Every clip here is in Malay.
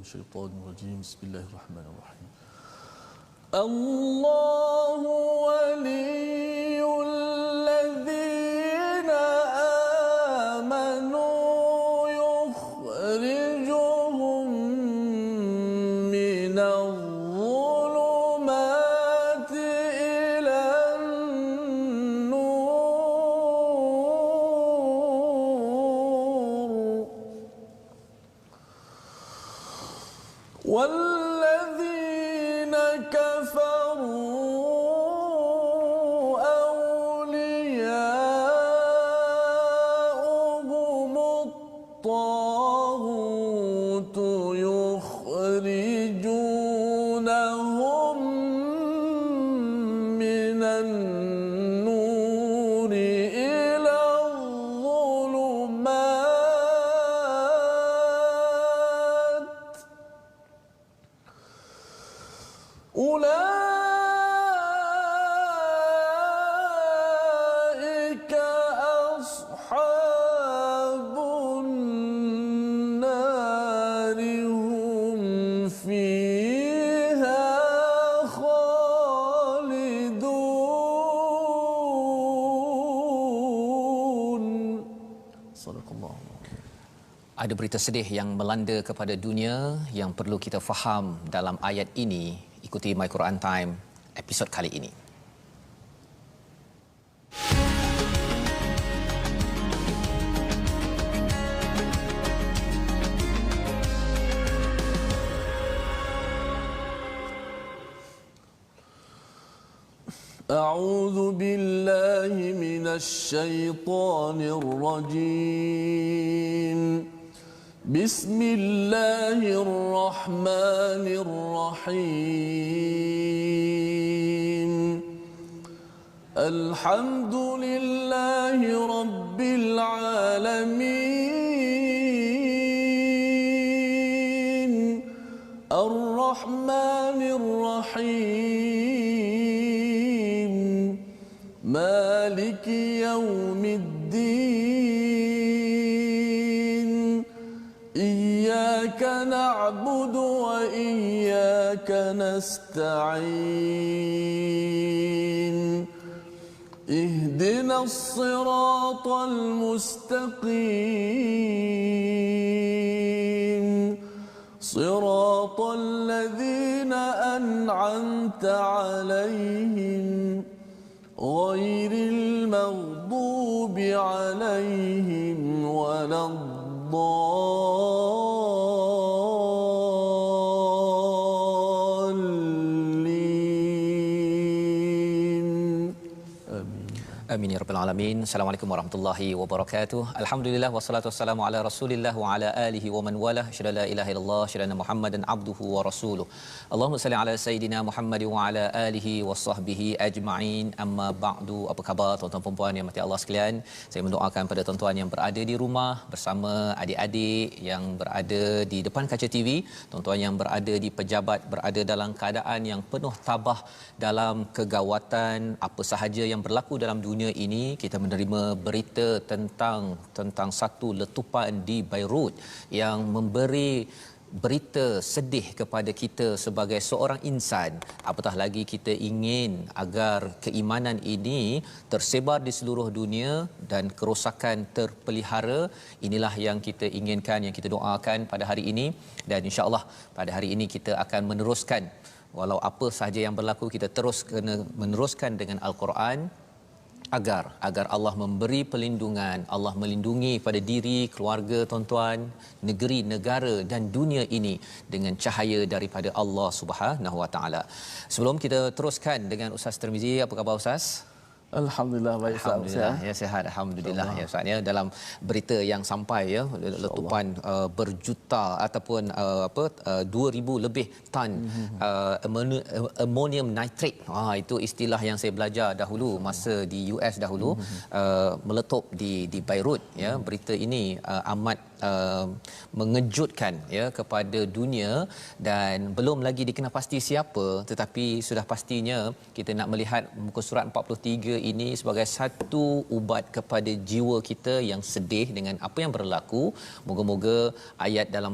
الشيطان الرجيم بسم الله الرحمن الرحيم الله ولي الذين آمنوا يخرجهم من الظلمات إلى النور والذين كفروا أولياؤهم الطاغوت يخرجونهم من النور إلى الظلمات أولئك أصحاب النار هم فيها خالدون صدق الله. Ada berita sedih yang melanda kepada dunia yang perlu kita faham dalam ayat ini. Ikuti My Quran Time episod kali ini. أعوذ بالله من الشيطان الرجيم بسم الله الرحمن الرحيم الحمد لله رب العالمين الرحمن الرحيم مالك يوم الدين إياك نعبد وإياك نستعين اهدنا الصراط المستقيم صراط الذين أنعمت عليهم غير المغضوب عليهم ولا الضالين آمين. Amin ya rabbal alamin. Assalamualaikum warahmatullahi wabarakatuh. Alhamdulillah wassalatu wassalamu ala Rasulillah wa ala alihi wa man walah. Syada la ilaha illallah, syada Muhammadan abduhu wa rasuluh. Allahumma salli ala sayidina Muhammad wa ala alihi wa sahbihi ajma'in. Amma ba'du. Apa khabar tuan-tuan dan puan yang mati Allah sekalian? Saya mendoakan pada tuan-tuan yang berada di rumah bersama adik-adik yang berada di depan kaca TV, tuan-tuan yang berada di pejabat, berada dalam keadaan yang penuh tabah dalam kegawatan apa sahaja yang berlaku dalam dunia ini. Kita menerima berita tentang satu letupan di Beirut yang memberi berita sedih kepada kita sebagai seorang insan. Apatah lagi kita ingin agar keimanan ini tersebar di seluruh dunia dan kerosakan terpelihara. Inilah yang kita inginkan, yang kita doakan pada hari ini, dan insya-Allah pada hari ini kita akan meneruskan. Walau apa sahaja yang berlaku, kita terus kena meneruskan dengan Al-Quran agar Allah memberi perlindungan, Allah melindungi pada diri, keluarga tuan-tuan, negeri, negara dan dunia ini dengan cahaya daripada Allah Subhanahu Wa Taala. Sebelum kita teruskan dengan Ustaz Tirmizi, apa khabar Ustaz? Alhamdulillah baik Ustaz. Alhamdulillah ya, sihat alhamdulillah ya Ustaz ya. Dalam berita yang sampai ya, letupan berjuta ataupun 2000 lebih tan ammonium nitrate. Itu istilah yang saya belajar dahulu masa di US dahulu, meletup di Beirut ya. Berita ini amat mengejutkan ya kepada dunia, dan belum lagi dikenal pasti siapa, tetapi sudah pastinya kita nak melihat muka surat 43 ini sebagai satu ubat kepada jiwa kita yang sedih dengan apa yang berlaku. Moga-moga ayat dalam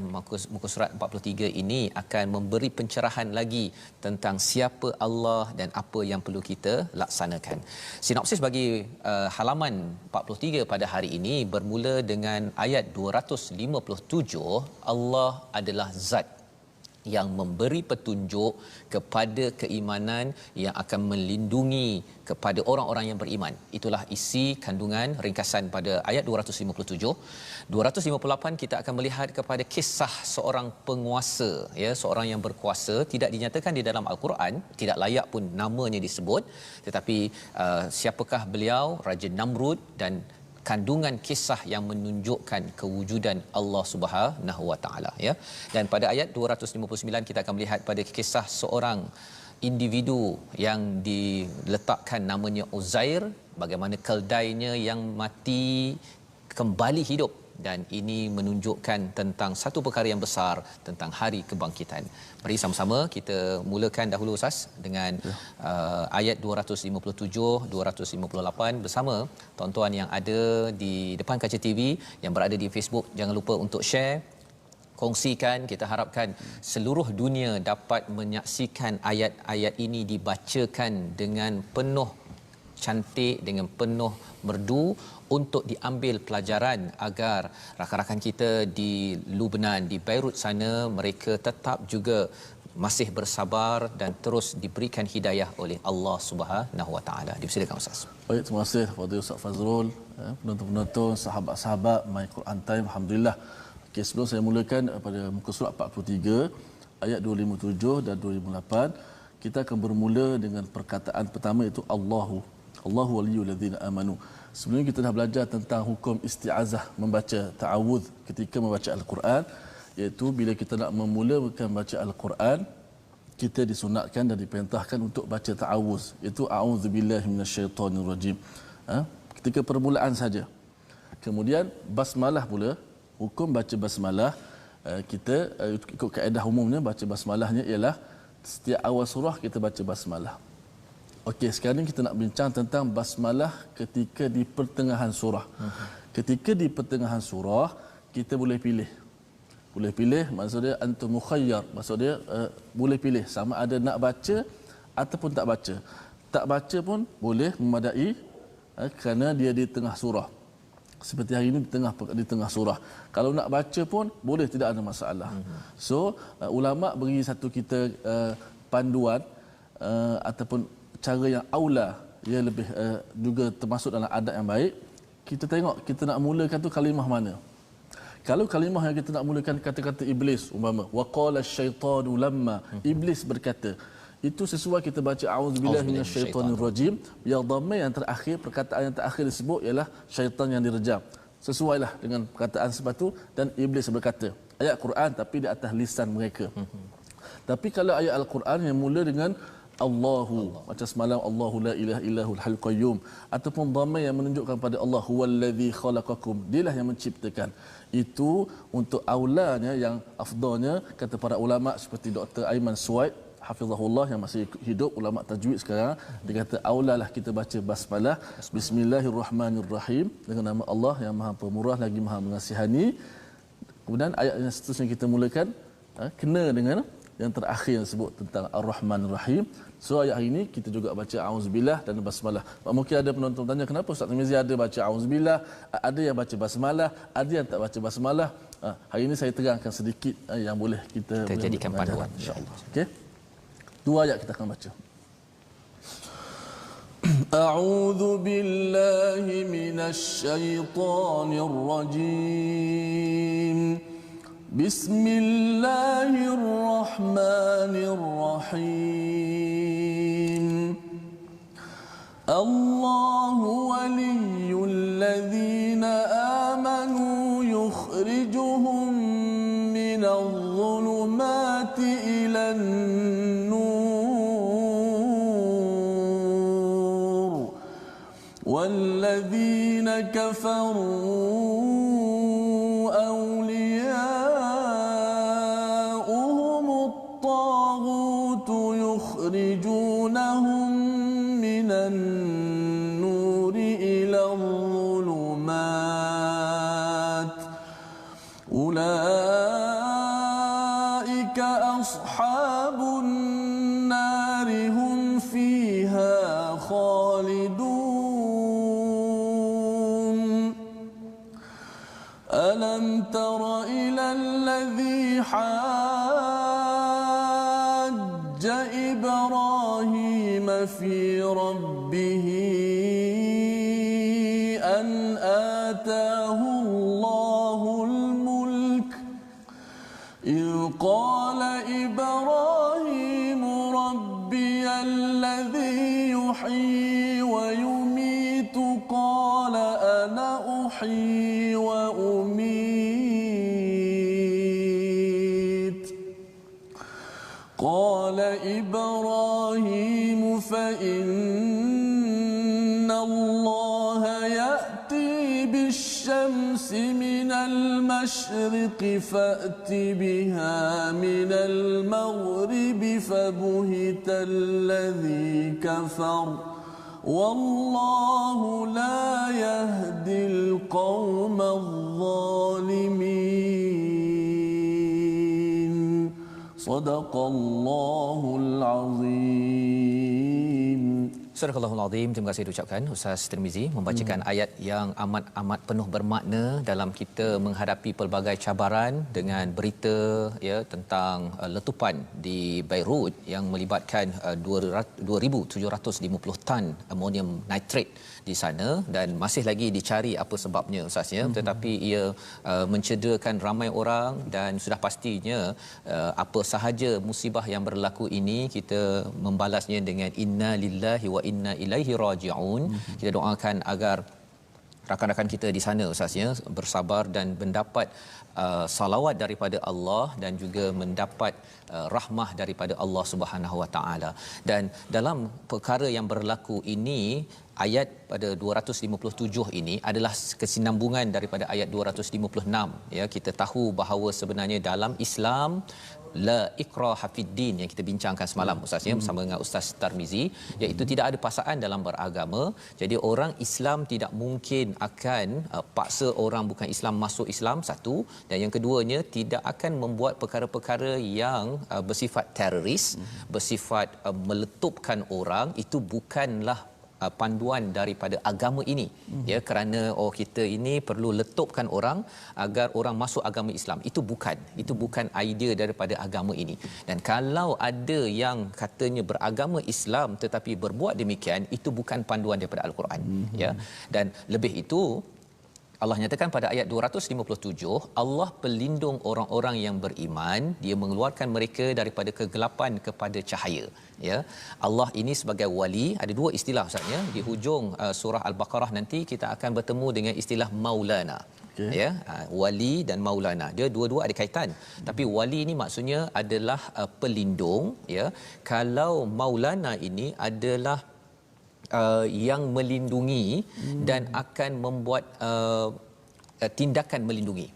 muka surat 43 ini akan memberi pencerahan lagi tentang siapa Allah dan apa yang perlu kita laksanakan. Sinopsis bagi halaman 43 pada hari ini bermula dengan ayat 257. Allah adalah zat yang memberi petunjuk kepada keimanan yang akan melindungi kepada orang-orang yang beriman. Itulah isi kandungan ringkasan pada ayat 257. 258 kita akan melihat kepada kisah seorang penguasa, ya, seorang yang berkuasa, tidak dinyatakan di dalam al-Quran, tidak layak pun namanya disebut, tetapi siapakah beliau? Raja Namrud, dan kandungan kisah yang menunjukkan kewujudan Allah Subhanahu Wa Taala, ya. Dan pada ayat 259 kita akan melihat pada kisah seorang individu yang diletakkan namanya Uzair, bagaimana keldainya yang mati kembali hidup, dan ini menunjukkan tentang satu perkara yang besar tentang hari kebangkitan. Mari sama-sama kita mulakan dahulu Ustaz dengan ayat 257 258 bersama tuan-tuan yang ada di depan kaca TV, yang berada di Facebook. Jangan lupa untuk share, kongsikan. Kita harapkan seluruh dunia dapat menyaksikan ayat-ayat ini dibacakan dengan penuh cantik, dengan penuh merdu, untuk diambil pelajaran agar rakan-rakan kita di Lubnan, di Beirut sana, mereka tetap juga masih bersabar dan terus diberikan hidayah oleh Allah Subhanahu Wa Taala. Dipersilakan Ustaz. Baik, terima kasih kepada Ustaz Fazrul, penonton-penonton, sahabat-sahabat My Quran Time. Alhamdulillah. Okey, sebelum saya mulakan pada muka surat 43 ayat 257 dan 258, kita akan bermula dengan perkataan pertama, iaitu Allahu waliyul ladzina amanu. Sebelum kita dah belajar tentang hukum isti'azah, membaca ta'awudz ketika membaca al-Quran, iaitu bila kita nak memulakan baca al-Quran, kita disunatkan dan diperintahkan untuk baca ta'awudz, iaitu a'udzubillahi minasyaitonirrajim. Ketika permulaan saja. Kemudian basmalah pula, hukum baca basmalah, kita ikut kaedah umumnya baca basmalahnya ialah setiap awal surah kita baca basmalah. Okey, sekarang kita nak bincang tentang basmalah ketika di pertengahan surah. Ketika di pertengahan surah, kita boleh pilih. Boleh pilih, maksudnya antum mukhayyar, maksudnya boleh pilih sama ada nak baca ataupun tak baca. Tak baca pun boleh memadai, kerana dia di tengah surah. Seperti hari ini di tengah surah. Kalau nak baca pun boleh, tidak ada masalah. So, ulama beri satu kita panduan ataupun cara yang aula, ia lebih juga termasuk dalam adab yang baik. Kita tengok kita nak mulakan tu kalimah mana. Kalau kalimah yang kita nak mulakan kata-kata iblis, umpama waqala asyaitanu lamma, iblis berkata, itu sesuai kita baca auzubillahi minasyaitonirrajim, yang dhamma yang terakhir, perkataan yang terakhir disebut ialah syaitan yang direjam. Sesuailah dengan perkataan sebab tu, dan iblis berkata. Ayat Quran tapi di atas lisan mereka. Tapi kalau ayat Al-Quran yang mula dengan Allahu, macam semalam Allahu la ilaha illahul hayyul qayyum, ataupun dhamma yang menunjukkan pada Allah huwallazi khalaqakum, dialah yang menciptakan, itu untuk aulanya, yang afdalnya kata para ulama seperti Dr. Aiman Suwaid hafizahullah yang masih hidup, ulama tajwid sekarang, dia kata aulalah kita baca basmalah, bismillahirrahmanirrahim, dengan nama Allah yang Maha Pemurah lagi Maha Mengasihani. Kemudian ayat yang seterusnya kita mulakan kena dengan yang terakhir yang sebut tentang Ar-Rahman Ar-Rahim. So ayat hari ini kita juga baca auzubillah dan basmalah. Mungkin ada penonton tanya, kenapa Ustaz Tirmizi ada baca auzubillah, ada yang baca basmalah, ada yang tak baca basmalah. Hari ini saya terangkan sedikit yang boleh kita jadikan panduan insya-Allah. Okey. Dua ayat kita akan baca. A'udzu billahi minasy syaithanir rajim. Bismillahirrahmanirrahim. Allahu waliyyul ladzina amanu yukhrijuhum minadh dhulumati ilan nur wal ladzina kafaru يخرجونهم من النور إلى الظلمات أولئك أصحاب النار هم فيها خالدون ألم تر إلى الذي حاج إبراهيم في ربه أن آتاه الله الملك إذ قال إبراهيم ربي الذي يحيي ويميت قال أنا أحيي وأميت قال إبراهيم فإن الله يأتي بالشمس من المشرق فأت بها من المغرب فبهت الذي كفر والله لا يهدي القوم الظالمين صدق الله العظيم. Surah Al-Qur'anul Azim. Terima kasih diucapkan Ustaz Tirmizi membacakan ayat yang amat berpenuh bermakna dalam kita menghadapi pelbagai cabaran dengan berita ya tentang letupan di Beirut yang melibatkan 2750 tan amonium nitrate di sana dan masih lagi dicari apa sebabnya Ustaz ya, tetapi ia mencederakan ramai orang dan sudah pastinya apa sahaja musibah yang berlaku ini kita membalasnya dengan inna lillahi wa inna ilaihi raji'un. Kita doakan agar rakan-rakan kita di sana Ustaz ya bersabar dan mendapat salawat daripada Allah dan juga mendapat rahmah daripada Allah Subhanahu Wa Taala. Dan dalam perkara yang berlaku ini ayat pada 257 ini adalah kesinambungan daripada ayat 256 ya. Kita tahu bahawa sebenarnya dalam Islam la ikraha fid din yang kita bincangkan semalam Ustaz ya bersama dengan Ustaz Tarmizi, iaitu tidak ada paksaan dalam beragama. Jadi orang Islam tidak mungkin akan paksa orang bukan Islam masuk Islam, satu, dan yang keduanya tidak akan membuat perkara-perkara yang bersifat teroris, bersifat meletupkan orang. Itu bukanlah panduan daripada agama ini ya, kerana kita ini perlu letupkan orang agar orang masuk agama Islam. Itu bukan idea daripada agama ini. Dan kalau ada yang katanya beragama Islam tetapi berbuat demikian, itu bukan panduan daripada Al-Quran ya. Dan lebih itu Allah nyatakan pada ayat 257, Allah pelindung orang-orang yang beriman, dia mengeluarkan mereka daripada kegelapan kepada cahaya ya. Allah ini sebagai wali, ada dua istilah Ustaz ya. Di hujung surah Al-Baqarah nanti kita akan bertemu dengan istilah maulana. Okay. Ya, wali dan maulana. Dia dua-dua ada kaitan. Tapi wali ini maksudnya adalah pelindung ya. Kalau maulana ini adalah yang melindungi dan akan membuat tindakan melindungi.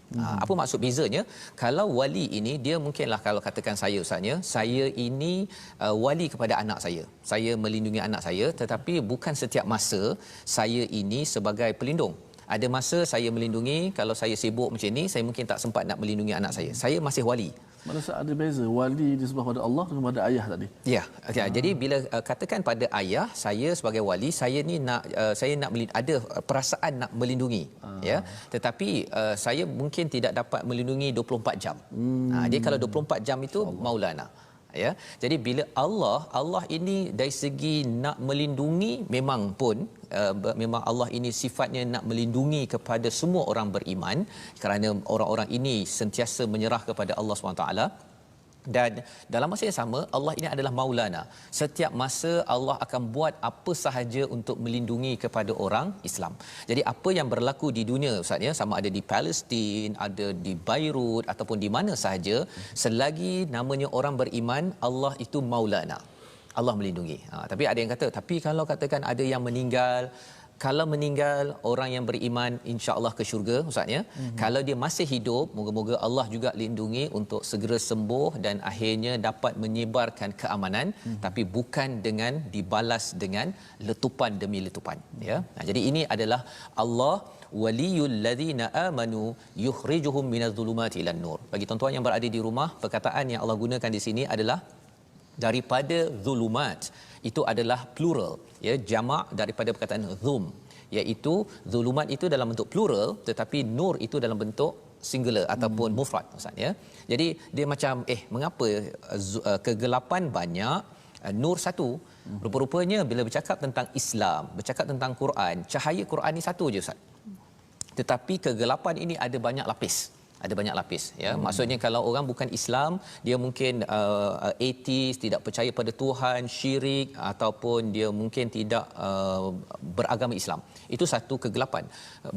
Apa maksud bezanya? Kalau wali ini dia mungkinlah, kalau katakan saya Ustaznya, saya ini wali kepada anak saya. Saya melindungi anak saya, tetapi bukan setiap masa saya ini sebagai pelindung. Ada masa saya melindungi, kalau saya sibuk macam ni, saya mungkin tak sempat nak melindungi anak saya. Saya masih wali. Maksud ada beza wali disebut pada Allah dengan pada ayah tadi. Ya, okay. Jadi bila katakan pada ayah, saya sebagai wali, saya ni nak ada perasaan nak melindungi ya. Tetapi saya mungkin tidak dapat melindungi 24 jam. Dia kalau 24 jam itu maulana. Ya. Jadi bila Allah ini dari segi nak melindungi, memang Allah ini sifatnya nak melindungi kepada semua orang beriman, kerana orang-orang ini sentiasa menyerah kepada Allah SWT. Dan dalam masa yang sama, Allah ini adalah maulana. Setiap masa Allah akan buat apa sahaja untuk melindungi kepada orang Islam. Jadi apa yang berlaku di dunia Ustaz ya, sama ada di Palestin, ada di Beirut ataupun di mana sahaja, selagi namanya orang beriman, Allah itu maulana. Allah melindungi. Tapi ada yang kata, tapi kalau katakan ada yang meninggal, kalau meninggal orang yang beriman insya-Allah ke syurga ustaz ya. Kalau dia masih hidup, moga-moga Allah juga lindungi untuk segera sembuh dan akhirnya dapat menyebarkan keamanan, tapi bukan dengan dibalas dengan letupan demi letupan ya. Jadi ini adalah Allah waliyul ladzina amanu yukhrijuhum minadh-dhulumati ilan nur. Bagi tuan-tuan yang berada di rumah, perkataan yang Allah gunakan di sini adalah daripada zulumat. Itu adalah plural ya, jamak daripada perkataan dhum, iaitu zulumat itu dalam bentuk plural tetapi nur itu dalam bentuk singular ataupun mufrad ustaz ya. Jadi dia macam mengapa kegelapan banyak, nur satu. Rupa-rupanya bila bercakap tentang Islam, bercakap tentang Quran, cahaya Quran ni satu je ustaz. Tetapi kegelapan ini ada banyak lapis. Ada banyak lapis ya. Maksudnya kalau orang bukan Islam, dia mungkin atheist, tidak percaya pada Tuhan, syirik ataupun dia mungkin tidak beragama Islam. Itu satu kegelapan.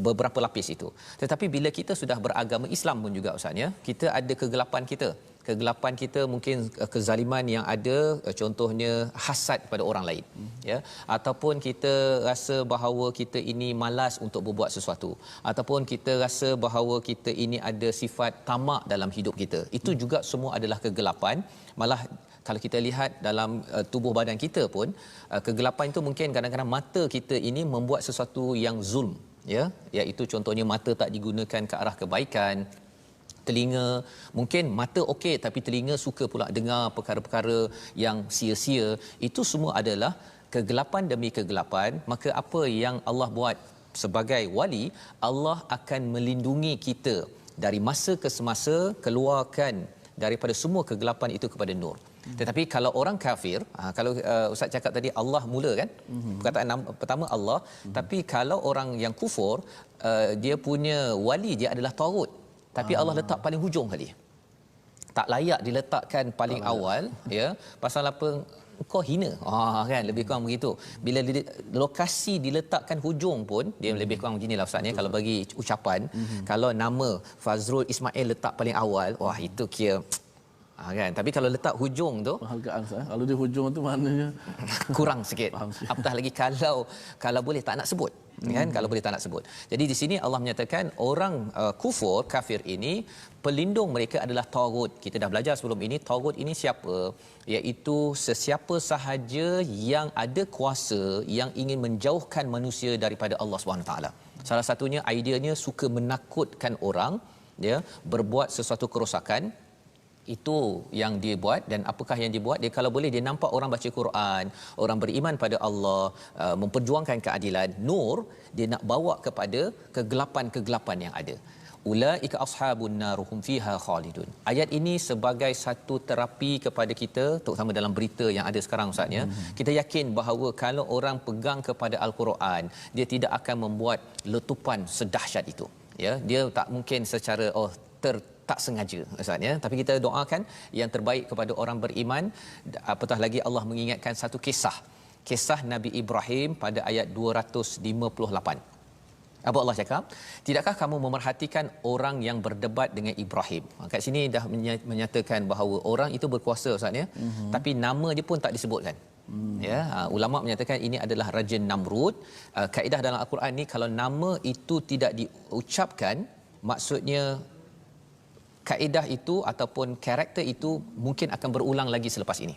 Beberapa lapis itu. Tetapi bila kita sudah beragama Islam pun juga ustaz ya, kita ada kegelapan kita. Kegelapan kita mungkin kezaliman yang ada, contohnya hasad pada orang lain ya, ataupun kita rasa bahawa kita ini malas untuk berbuat sesuatu, ataupun kita rasa bahawa kita ini ada sifat tamak dalam hidup kita. Itu juga semua adalah kegelapan. Malah kalau kita lihat dalam tubuh badan kita pun, kegelapan itu mungkin kadang-kadang mata kita ini membuat sesuatu yang zulm ya, iaitu contohnya mata tak digunakan ke arah kebaikan. Telinga, mungkin mata okey tapi telinga suka pula dengar perkara-perkara yang sia-sia. Itu semua adalah kegelapan demi kegelapan. Maka apa yang Allah buat sebagai wali, Allah akan melindungi kita dari masa ke semasa, keluarkan daripada semua kegelapan itu kepada nur. Tetapi kalau orang kafir, kalau ustaz cakap tadi Allah mula kan, perkataan pertama Allah, tapi kalau orang yang kufur, dia punya wali dia adalah tagut. Tapi Allah letak paling hujung kali. Tak layak diletakkan paling awal ya. Pasal apa? Kau hina. Kan lebih kurang begitu. Bila lokasi diletakkan hujung pun dia lebih kurang beginilah ustaz ya, kalau bagi ucapan. Kalau nama Fazrul Ismail letak paling awal, wah itu kira kan. Tapi kalau letak hujung tu penghargaan ustaz. Kalau dia hujung tu maknanya kurang sikit. Apatah lagi kalau boleh tak nak sebut. Kan, kalau boleh tak nak sebut. Jadi di sini Allah menyatakan orang kufur, kafir ini pelindung mereka adalah tagut. Kita dah belajar sebelum ini, tagut ini siapa? Iaitu sesiapa sahaja yang ada kuasa yang ingin menjauhkan manusia daripada Allah Subhanahu taala. Salah satunya ideanya suka menakutkan orang ya, berbuat sesuatu kerosakan. Itu yang dia buat. Dan apakah yang dia buat? Dia kalau boleh dia nampak orang baca Quran, orang beriman pada Allah, memperjuangkan keadilan, nur, dia nak bawa kepada kegelapan-kegelapan yang ada. Ulaika ashabun nar hum fiha khalidun. Ayat ini sebagai satu terapi kepada kita, terutama dalam berita yang ada sekarang ustaz ya. Kita yakin bahawa kalau orang pegang kepada al-Quran, dia tidak akan membuat letupan sedahsyat itu ya. Dia tak mungkin secara tak sengaja ustaz ya, tapi kita doakan yang terbaik kepada orang beriman. Apatah lagi Allah mengingatkan satu kisah Nabi Ibrahim pada ayat 258. Apa Allah cakap? Tidakkah kamu memerhatikan orang yang berdebat dengan Ibrahim? Kat sini dah menyatakan bahawa orang itu berkuasa ustaz ya, tapi nama dia pun tak disebutkan. Ya, ulama menyatakan ini adalah Raja Namrud. Kaedah dalam al-Quran ni kalau nama itu tidak diucapkan, maksudnya kaedah itu ataupun karakter itu mungkin akan berulang lagi selepas ini.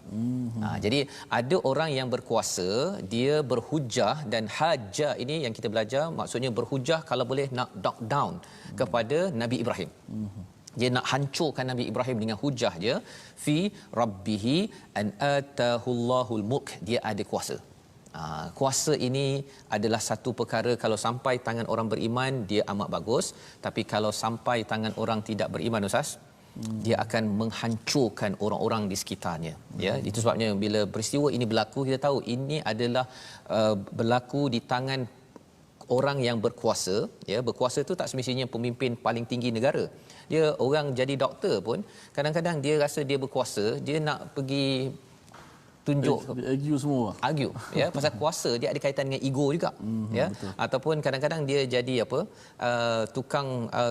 Jadi ada orang yang berkuasa, dia berhujah, dan hajah ini yang kita belajar maksudnya berhujah kalau boleh nak knock down kepada Nabi Ibrahim. Dia nak hancurkan Nabi Ibrahim dengan hujah je. Fi rabbihi an atahullahul mulk. Dia ada kuasa. Kuasa ini adalah satu perkara kalau sampai tangan orang beriman dia amat bagus, tapi kalau sampai tangan orang tidak beriman ustaz, dia akan menghancurkan orang-orang di sekitarnya ya. Itu sebabnya bila peristiwa ini berlaku, kita tahu ini adalah berlaku di tangan orang yang berkuasa ya. Berkuasa tu tak semestinya pemimpin paling tinggi negara. Dia orang jadi doktor pun kadang-kadang dia rasa dia berkuasa, dia nak pergi tunjuk argue semua. Argue ya, pasal kuasa dia ada kaitan dengan ego juga ya. Betul. Ataupun kadang-kadang dia jadi tukang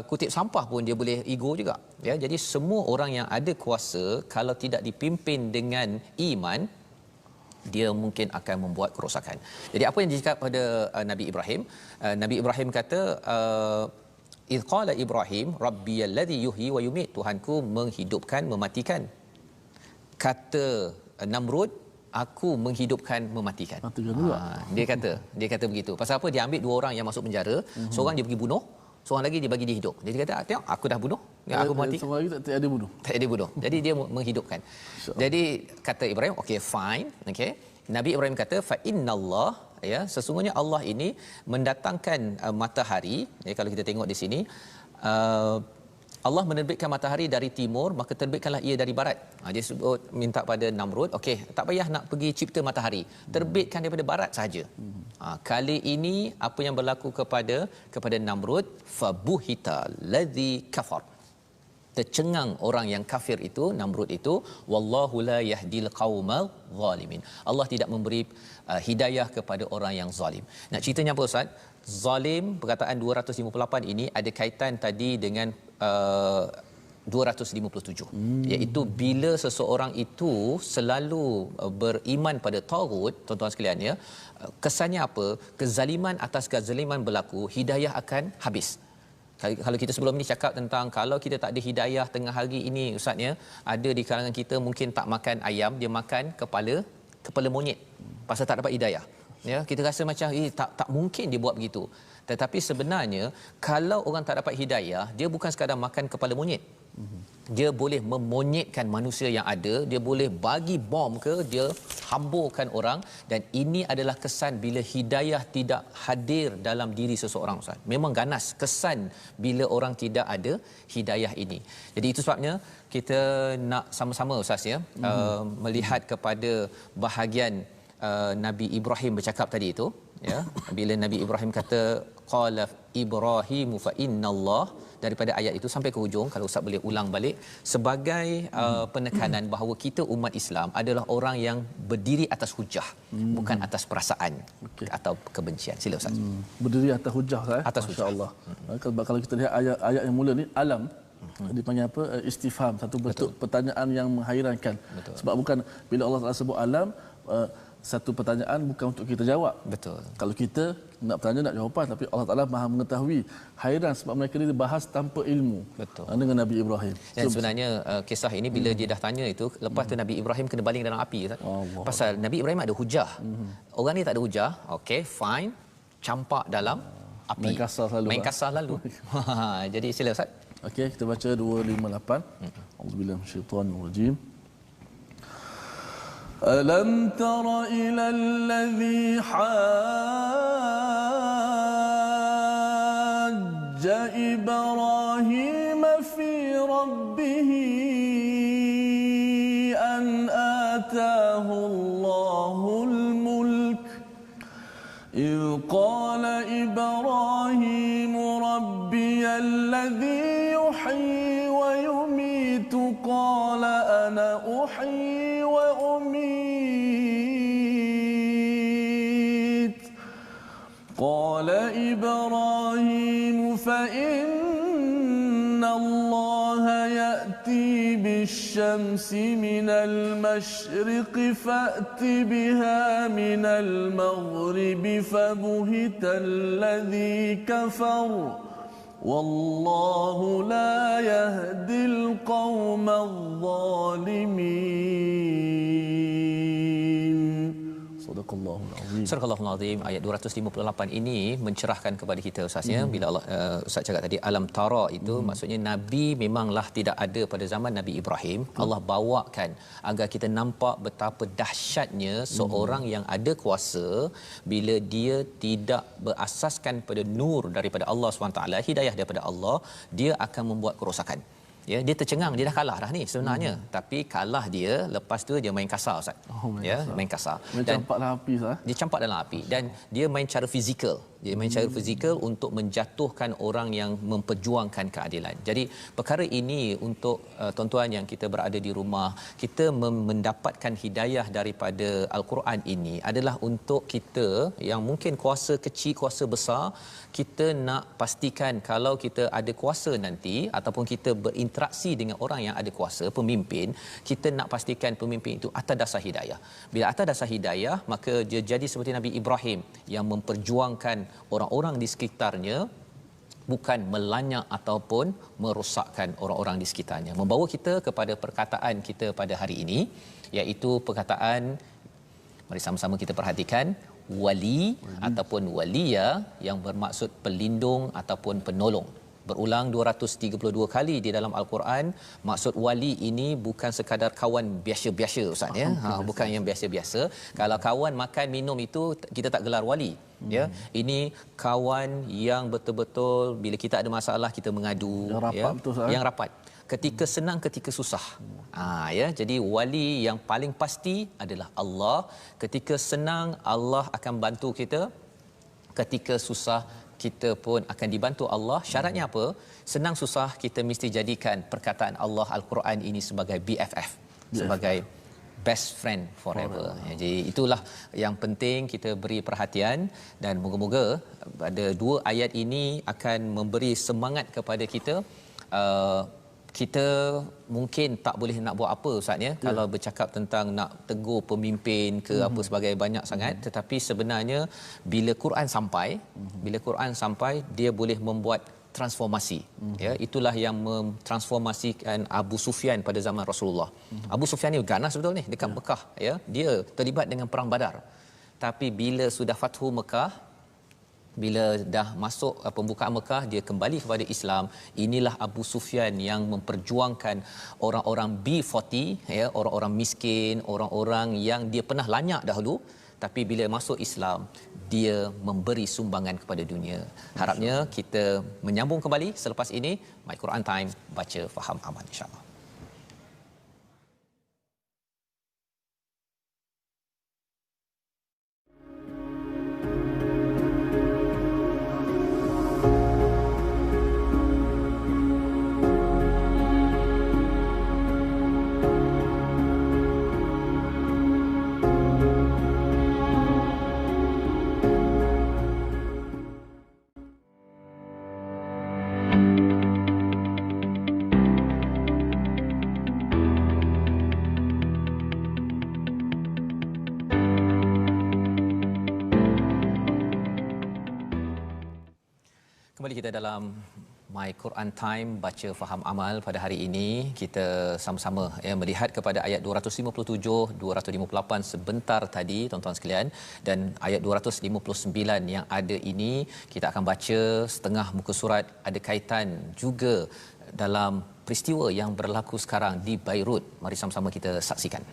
kutip sampah pun dia boleh ego juga ya. Jadi semua orang yang ada kuasa kalau tidak dipimpin dengan iman, dia mungkin akan membuat kerosakan. Jadi apa yang dicakap pada Nabi Ibrahim? Nabi Ibrahim kata iz qala Ibrahim rabbiyalladzi yuhyi wa yumit, Tuhanku menghidupkan mematikan. Kata Namrud, aku menghidupkan mematikan. Dia kata begitu. Pasal apa? Dia ambil 2 orang yang masuk penjara, seorang dia pergi bunuh, seorang lagi dia bagi dia hidup. Dia kata, tengok aku dah bunuh, aku mati. Seorang lagi tak ada bunuh. Tak ada bunuh. Jadi dia menghidupkan. Jadi kata Ibrahim, okey fine, okey. Nabi Ibrahim kata fa innallah, ya, sesungguhnya Allah ini mendatangkan matahari, ya, kalau kita tengok di sini Allah menerbitkan matahari dari timur, maka terbitkanlah ia dari barat. Dia sebut minta pada Namrud, okey, tak payah nak pergi cipta matahari, terbitkan daripada barat saja. Kali ini apa yang berlaku kepada Namrud, fabuhita ladzi kafar, tercengang orang yang kafir itu, Namrud itu, wallahu la yahdil qaumal zalimin. Allah tidak memberi hidayah kepada orang yang zalim. Nak ceritanya apa Ustaz? Zalim, perkataan 258 ini ada kaitan tadi dengan 257, iaitu bila seseorang itu selalu beriman pada tagut, tuan-tuan sekalian, ya, kesannya apa? Kezaliman atas kezaliman berlaku, hidayah akan habis. Kalau kita sebelum ni cakap tentang kalau kita tak ada hidayah tengah hari ini, ustaznya, ada di kalangan kita mungkin tak makan ayam, dia makan kepala monyet pasal tak dapat hidayah. Ya, kita rasa macam tak mungkin dia buat begitu. Tetapi sebenarnya kalau orang tak dapat hidayah, dia bukan sekadar makan kepala monyet. Dia boleh memonyetkan manusia yang ada, dia boleh bagi bom ke, dia hamburkan orang, dan ini adalah kesan bila hidayah tidak hadir dalam diri seseorang, Ustaz. Memang ganas kesan bila orang tidak ada hidayah ini. Jadi itu sebabnya kita nak sama-sama, Ustaz, ya, melihat kepada bahagian Nabi Ibrahim bercakap tadi itu, ya, bila Nabi Ibrahim kata qala Ibrahim fa innallah, daripada ayat itu sampai ke hujung, kalau Ustaz boleh ulang balik, sebagai penekanan bahawa kita umat Islam adalah orang yang berdiri atas hujah, bukan atas perasaan atau kebencian. Sila Ustaz. Berdiri atas hujah, atas hujah. Masya-Allah. Kalau kita lihat ayat yang mula ni, alam, dipanggil apa? Istifham, satu bentuk pertanyaan yang menghairankan. Sebab bukan bila Allah Taala sebut alam, satu pertanyaan bukan untuk kita jawab. Betul. Kalau kita nak bertanya, nak jawapan, tapi Allah Taala Maha mengetahui. Hairan sebab mereka ni bahas tanpa ilmu. Betul. Dengan Nabi Ibrahim. Dan sebenarnya kisah ini bila dia dah tanya itu, lepas tu Nabi Ibrahim kena baling dalam api, Ustaz. Pasal Nabi Ibrahim ada hujah. Orang ni tak ada hujah. Okey, fine. Campak dalam api. Main kasar selalu. Jadi sila Ustaz. Okey, kita baca 258. Auzubillahi minasyaitanir rajim. ألم تر إلى الذي حاج إبراهيم في ربه أن آتاه الله الملك إذ قال إبراهيم ربي الذي يحيي ويميت قال أنا أحيي قال إبراهيم فإن الله يأتي بالشمس من المشرق فأت بها من المغرب فبهت الذي كفر والله لا يهدي القوم الظالمين. Sadaqallahul azim. Sadaqallahul azim. Ayat 258 ini mencerahkan kepada kita, Ustaz, ya. Bila Allah Ustaz cakap tadi alam tara itu maksudnya Nabi memanglah tidak ada pada zaman Nabi Ibrahim. Allah bawakan agar kita nampak betapa dahsyatnya seorang yang ada kuasa bila dia tidak berasaskan pada nur daripada Allah SWT, hidayah daripada Allah, dia akan membuat kerosakan. Ya, dia tercengang, dia dah kalah dah ni sebenarnya. Tapi kalah dia, lepas tu dia main kasar, Ustaz. Main kasar. Dia campak dalam api, Ustaz. Dia campak dalam api dan dia main cara fizikal. dia main cara fizikal untuk menjatuhkan orang yang memperjuangkan keadilan. Jadi perkara ini untuk tuan-tuan yang kita berada di rumah, kita mendapatkan hidayah daripada al-Quran ini adalah untuk kita yang mungkin kuasa kecil, kuasa besar, kita nak pastikan kalau kita ada kuasa nanti ataupun kita berinteraksi dengan orang yang ada kuasa, pemimpin, kita nak pastikan pemimpin itu atas dasar hidayah. Bila atas dasar hidayah, maka dia jadi seperti Nabi Ibrahim yang memperjuangkan orang-orang di sekitarnya, bukan melanyak ataupun merosakkan orang-orang di sekitarnya. Membawa kita kepada perkataan kita pada hari ini, iaitu perkataan, mari sama-sama kita perhatikan, wali ataupun waliya, yang bermaksud pelindung ataupun penolong. Berulang 232 kali di dalam al-Quran. Maksud wali ini bukan sekadar kawan biasa-biasa ustaz ya. Bukan yang biasa-biasa. Kalau kawan makan minum itu kita tak gelar wali. Ya, ini kawan yang betul-betul bila kita ada masalah kita mengadu, yang rapat, ya, betul, yang rapat. Ketika senang, ketika susah. Ya, jadi wali yang paling pasti adalah Allah. Ketika senang, Allah akan bantu kita. Ketika susah, kita pun akan dibantu Allah. Syaratnya apa? Senang susah kita mesti jadikan perkataan Allah Al-Quran ini sebagai BFF, sebagai best friend forever. Jadi itulah yang penting kita beri perhatian, dan moga-moga pada dua ayat ini akan memberi semangat kepada kita. Kita mungkin tak boleh nak buat apa ustaz ya, kalau bercakap tentang nak tegur pemimpin ke apa sebagai banyak sangat, tetapi sebenarnya bila Quran sampai dia boleh membuat transformasi. Ya, itulah yang mentransformasikan Abu Sufyan pada zaman Rasulullah. Abu Sufyan ni ganas betul ni dekat Mekah ya, dia terlibat dengan perang Badar. Tapi bila sudah Fathu Mekah, bila dah masuk pembukaan Mekah, dia kembali kepada Islam. Inilah Abu Sufyan yang memperjuangkan orang-orang B40 ya, orang-orang miskin, orang-orang yang dia pernah lanyak dahulu, tapi bila masuk Islam dia memberi sumbangan kepada dunia. Harapnya kita menyambung kembali selepas ini. My Quran Time, baca faham aman insya-Allah. Kembali kita dalam My Quran Time, baca faham amal. Pada hari ini kita sama-sama ya melihat kepada ayat 257 258 sebentar tadi tuan-tuan sekalian, dan ayat 259 yang ada ini kita akan baca setengah muka surat, ada kaitan juga dalam peristiwa yang berlaku sekarang di Beirut. Mari sama-sama kita saksikan.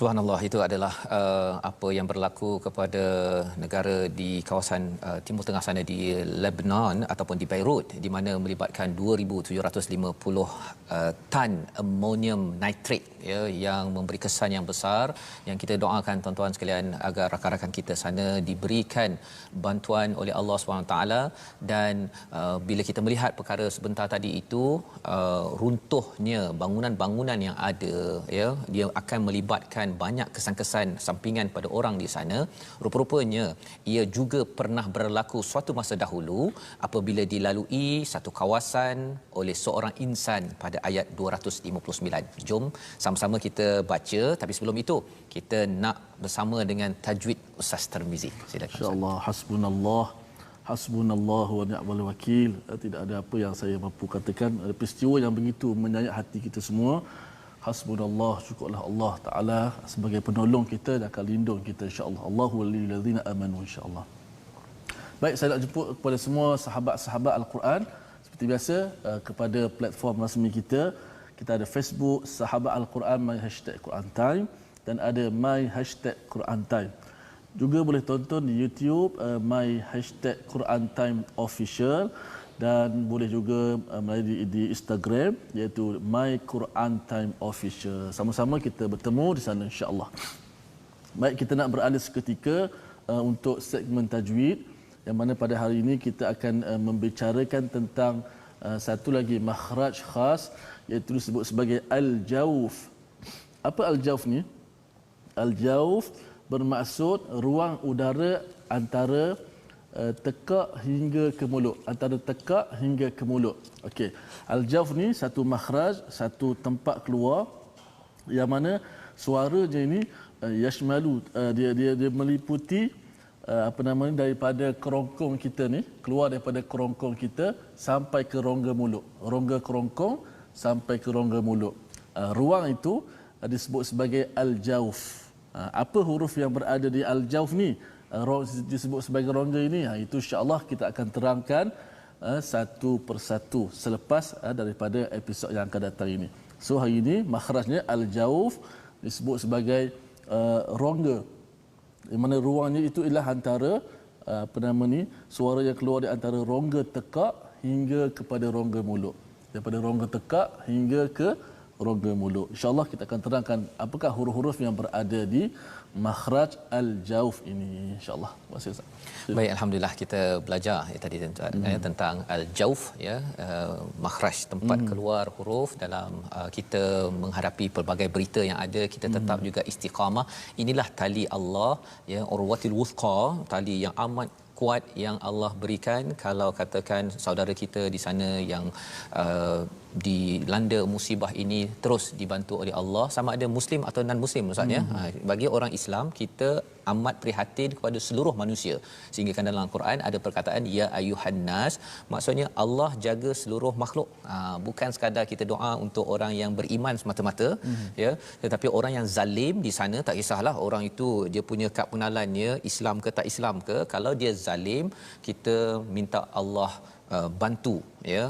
Subhanallah, itu adalah apa yang berlaku kepada negara di kawasan Timur Tengah sana, di Lebanon ataupun di Beirut, di mana melibatkan 2750 tan ammonium nitrate ya, yang memberi kesan yang besar, yang kita doakan tuan-tuan sekalian agar rakan-rakan kita sana diberikan bantuan oleh Allah SWT. Dan bila kita melihat perkara sebentar tadi itu, runtuhnya bangunan-bangunan yang ada ya, dia akan melibatkan banyak kesan-kesan sampingan pada orang di sana. Rupa-rupanya ia juga pernah berlaku suatu masa dahulu apabila dilalui satu kawasan oleh seorang insan pada ayat 259. Jom sama-sama kita baca, tapi sebelum itu kita nak bersama dengan tajwid Ustaz Tarmizi. Silakan. Insya-Allah. Hasbunallah wa ni'mal wakil. Tidak ada apa yang saya mampu katakan. Ada peristiwa yang begitu menyayat hati kita semua. Hasbunallah, syukurlah Allah Ta'ala sebagai penolong kita dan akan lindung kita insya-Allah. Allahu waliyul ladzina amanu insya-Allah. Baik, saya nak jemput kepada semua sahabat-sahabat Al-Quran seperti biasa kepada platform rasmi kita. Kita ada Facebook Sahabat Al-Quran my #Quran Time dan ada my #Quran Time. Juga boleh tonton di YouTube my #Quran Time Official dan boleh juga melalui di Instagram iaitu my Quran Time Official. Sama-sama kita bertemu di sana insya-Allah. Baik, kita nak beralih seketika untuk segmen tajwid yang mana pada hari ini kita akan membicarakan tentang satu lagi makhraj khas iaitu disebut sebagai al-jawf. Apa al-jawf ni? Al-jawf bermaksud ruang udara antara tekak hingga ke mulut, antara tekak hingga ke mulut. Okey. Al-jawf ni satu makhraj, satu tempat keluar yang mana suaranya ini yashmalu dia meliputi daripada kerongkong kita ni, keluar daripada kerongkong kita sampai ke rongga mulut. Rongga kerongkong sampai ke rongga mulut. Ruang itu disebut sebagai al-jawf. Apa huruf yang berada di al-jawf ni? Disebut sebagai rongga ini. Itu insya-Allah kita akan terangkan satu persatu selepas daripada episod yang akan datang ini. So hari ini makhrajnya al-jawf disebut sebagai rongga. Di mana ruangnya itu ialah antara suara yang keluar di antara rongga tekak hingga kepada rongga mulut. Daripada rongga tekak hingga ke rongga mulut. InsyaAllah kita akan terangkan apakah huruf-huruf yang berada di makhraj al-jawf ini insya-Allah. Terima kasih Ustaz. Baik, alhamdulillah kita belajar tadi tentang al-jawf makhraj, tempat keluar huruf dalam kita menghadapi pelbagai berita yang ada, kita tetap juga istiqamah. Inilah tali Allah urwatul wuthqa, tali yang amat kuat yang Allah berikan kalau katakan saudara kita di sana yang dilanda musibah ini terus dibantu oleh Allah, sama ada muslim atau non muslim Ustaz ya. Bagi orang Islam kita amat prihatin kepada seluruh manusia, sehingga kan dalam Al-Quran ada perkataan ya ayyuhan nas, maksudnya Allah jaga seluruh makhluk. Bukan sekadar kita doa untuk orang yang beriman semata-mata ya, tetapi orang yang zalim di sana tak kisahlah orang itu dia punya kad pengenalannya Islam ke tak Islam ke, kalau dia zalim kita minta Allah bantu ya,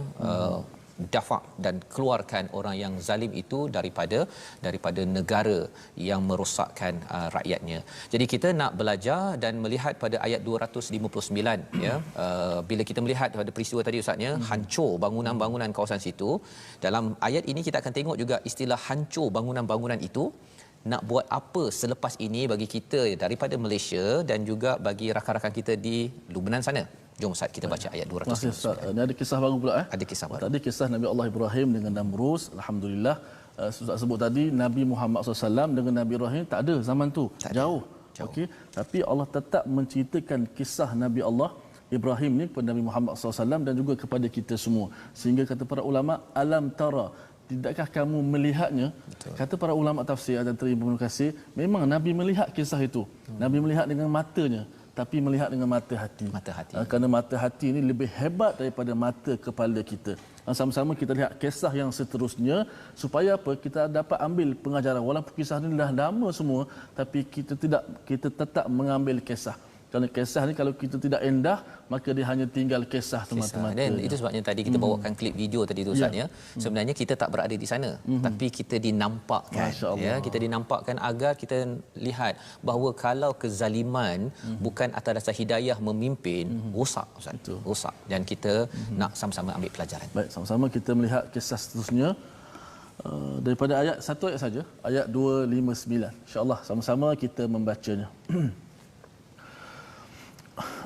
dafa' dan keluarkan orang yang zalim itu daripada negara yang merosakkan rakyatnya. Jadi kita nak belajar dan melihat pada ayat 259 ya, bila kita melihat pada peristiwa tadi Ustaz ya, hancur bangunan-bangunan kawasan situ. Dalam ayat ini kita akan tengok juga istilah hancur bangunan-bangunan itu nak buat apa selepas ini bagi kita daripada Malaysia dan juga bagi rakan-rakan kita di Lubnan sana. Jom Ustaz kita baca ayat 200. Ini ada kisah baru pula Ada kisah baru. Tadi kisah Nabi Allah Ibrahim dengan Namrus. Alhamdulillah. Ustaz sebut tadi Nabi Muhammad SAW dengan Nabi Ibrahim tak ada zaman tu. Jauh. Okey. Tapi Allah tetap menceritakan kisah Nabi Allah Ibrahim ni kepada Nabi Muhammad SAW dan juga kepada kita semua. Sehingga kata para ulama, alam tara, tidakkah kamu melihatnya? Betul. Kata para ulama tafsir dan terima kasih, memang Nabi melihat kisah itu. Nabi melihat dengan matanya, tapi melihat dengan mata hati. Kerana mata hati ini lebih hebat daripada mata kepala kita. Sama-sama kita lihat kisah yang seterusnya supaya apa? Kita dapat ambil pengajaran. Walaupun kisah ini dah lama semua, tapi kita tetap mengambil kisah. Kerana kisah ni kalau kita tidak endah, maka dia hanya tinggal kisah semata-mata. Dan itu sebabnya tadi kita bawakan klip video tadi tu Ustaz ya. Sebenarnya kita tak berada di sana, tapi kita dinampakkan ya, kita dinampakkan agar kita lihat bahawa kalau kezaliman bukan atas dasar hidayah memimpin, rosak Ustaz. Rosak, dan kita nak sama-sama ambil pelajaran. Baik, sama-sama kita melihat kisah seterusnya. Daripada satu ayat saja, ayat 259. Insya-Allah sama-sama kita membacanya.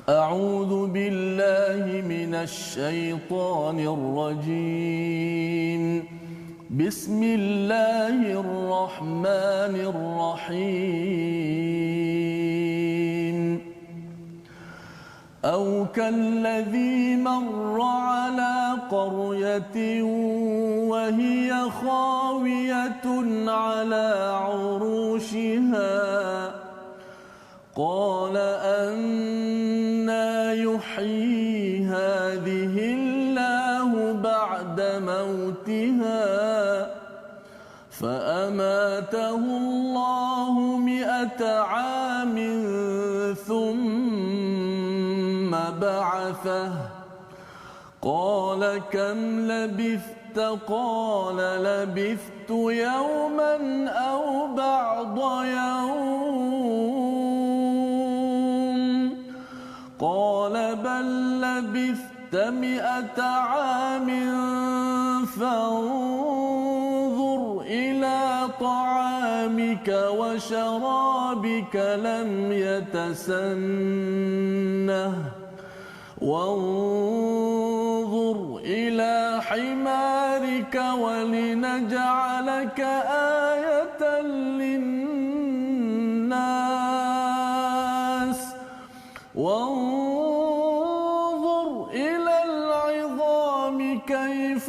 أعوذ بالله من الشيطان الرجيم بسم الله الرحمن الرحيم أو كالذي مر على قرية وهي خاوية على عروشها قال أنى يحيي هذه الله بعد موتها فأماته الله 100 عام ثم بعثه قال كم لبثت قال لبثت يوما أو بعض يوم قال بل لبثت 100 عام فانظر إلى طعامك وشرابك لم يتسنه وانظر إلى حمارك ولنجعلك آية للناس وانظر إلى العظام كيف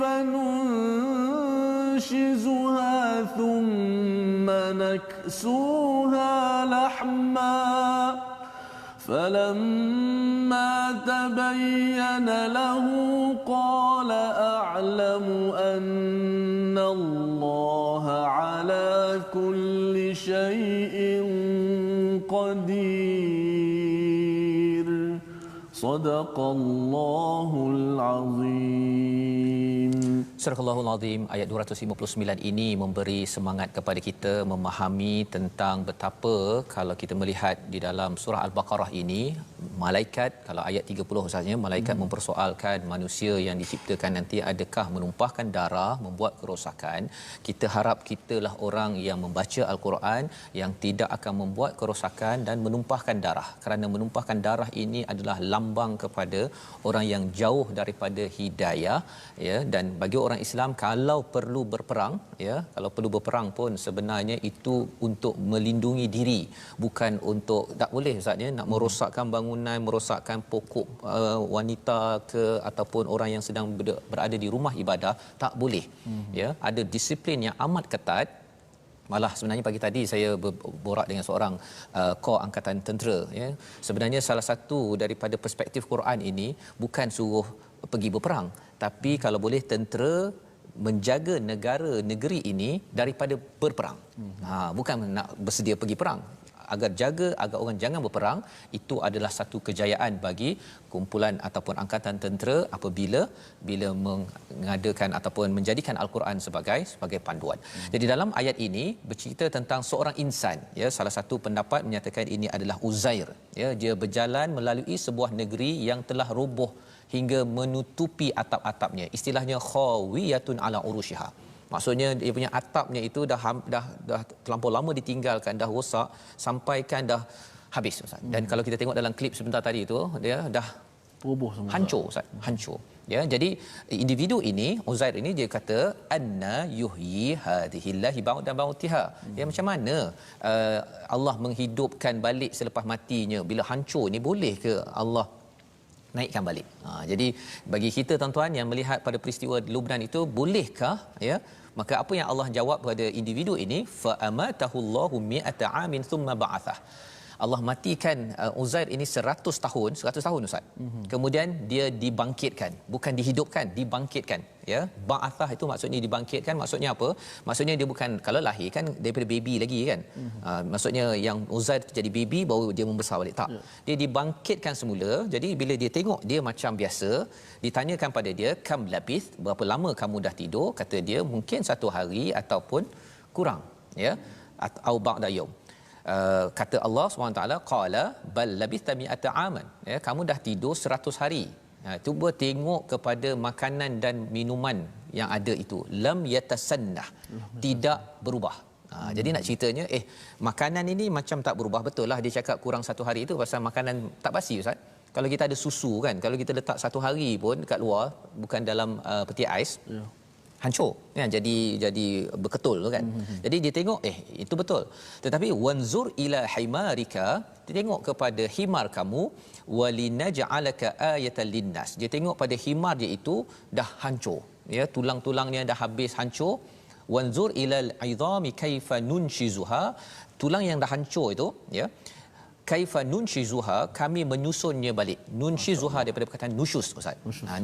ننشزها ثم نكسوها لحما فلما تبين له قال أعلم أن الله على كل شيء قدير صدق الله العظيم. Surah Al-Al Azim ayat 259 ini memberi semangat kepada kita memahami tentang betapa kalau kita melihat di dalam surah Al-Baqarah ini malaikat, kalau ayat 30 sahaja malaikat mempersoalkan manusia yang diciptakan nanti adakah menumpahkan darah membuat kerosakan. Kita harap kitalah orang yang membaca Al-Quran yang tidak akan membuat kerosakan dan menumpahkan darah, kerana menumpahkan darah ini adalah lambang kepada orang yang jauh daripada hidayah, ya. Dan bagi orang Islam kalau perlu berperang, ya, kalau perlu berperang pun sebenarnya itu untuk melindungi diri, bukan untuk, tak boleh Ustaz ya, nak merosakkan bangunan, merosakkan pokok wanita ke ataupun orang yang sedang berada di rumah ibadah, tak boleh. Ya, ada disiplin yang amat ketat. Malah sebenarnya pagi tadi saya berborak dengan seorang kor angkatan tentera, ya. Sebenarnya salah satu daripada perspektif Quran ini bukan suruh pergi berperang, tapi kalau boleh tentera menjaga negeri ini daripada berperang. Bukan nak bersedia pergi perang, agar jaga agar orang jangan berperang. Itu adalah satu kejayaan bagi kumpulan ataupun angkatan tentera apabila mengadakan ataupun menjadikan Al-Quran sebagai panduan. Jadi dalam ayat ini bercerita tentang seorang insan, ya. Salah satu pendapat menyatakan ini adalah Uzair, ya. Dia berjalan melalui sebuah negeri yang telah roboh hingga menutupi atap-atapnya. Istilahnya khawiyatun ala urushiha. Maksudnya dia punya atapnya itu dah terlampau lama ditinggalkan, dah rosak sampaikan dah habis, Ustaz. Dan kalau kita tengok dalam klip sebentar tadi itu, dia dah roboh semua, hancur, Ustaz, hancur. Ya, jadi individu ini, Uzair ini, dia kata anna yuhyi hadhihi llahi ba'da mautiha. Ya, macam mana Allah menghidupkan balik selepas matinya? Bila hancur ni boleh ke Allah naikkan balik? Jadi bagi kita tuan-tuan yang melihat pada peristiwa di Lubnan itu, bolehkah, ya? Maka apa yang Allah jawab pada individu ini, fa amatahullahu 100 amin thumma ba'athah. Allah matikan Uzair ini 100 tahun Ustaz. Kemudian dia dibangkitkan, bukan dihidupkan, dibangkitkan, ya. Ba'athah itu maksudnya dibangkitkan. Maksudnya apa? Maksudnya dia bukan, kalau lahir kan daripada baby lagi kan. Maksudnya yang Uzair itu jadi baby baru dia membesar balik, tak. Dia dibangkitkan semula. Jadi bila dia tengok dia macam biasa, ditanyakan pada dia, kam labith, berapa lama kamu dah tidur? Kata dia mungkin 1 hari ataupun kurang, ya, atau ba'da yaum. Kata Allah SWT, qala bal labithta 100 aman, ya, kamu dah tidur 100 hari. Cuba tengok kepada makanan dan minuman yang ada itu, lam yatasannah, tidak berubah. Jadi nak ceritanya makanan ini macam tak berubah. Betul lah dia cakap kurang 1 hari itu pasal makanan tak basi, Ustaz. Kalau kita ada susu kan, kalau kita letak 1 hari pun dekat luar, bukan dalam peti ais, hancur kan, jadi berketul tu kan. Jadi dia tengok itu betul, tetapi wanzur ila himarika, dia tengok kepada himar kamu, walinaj'alaka ayatan linnas, dia tengok pada himar dia itu dah hancur ya, tulang-tulangnya dah habis hancur. Wanzur ilal idhami kaifa nunshizuha, tulang yang dah hancur itu ya, kaifa nunshizuha, kami menyusunnya balik. Nunshizuha daripada perkataan nusyus, ustaz.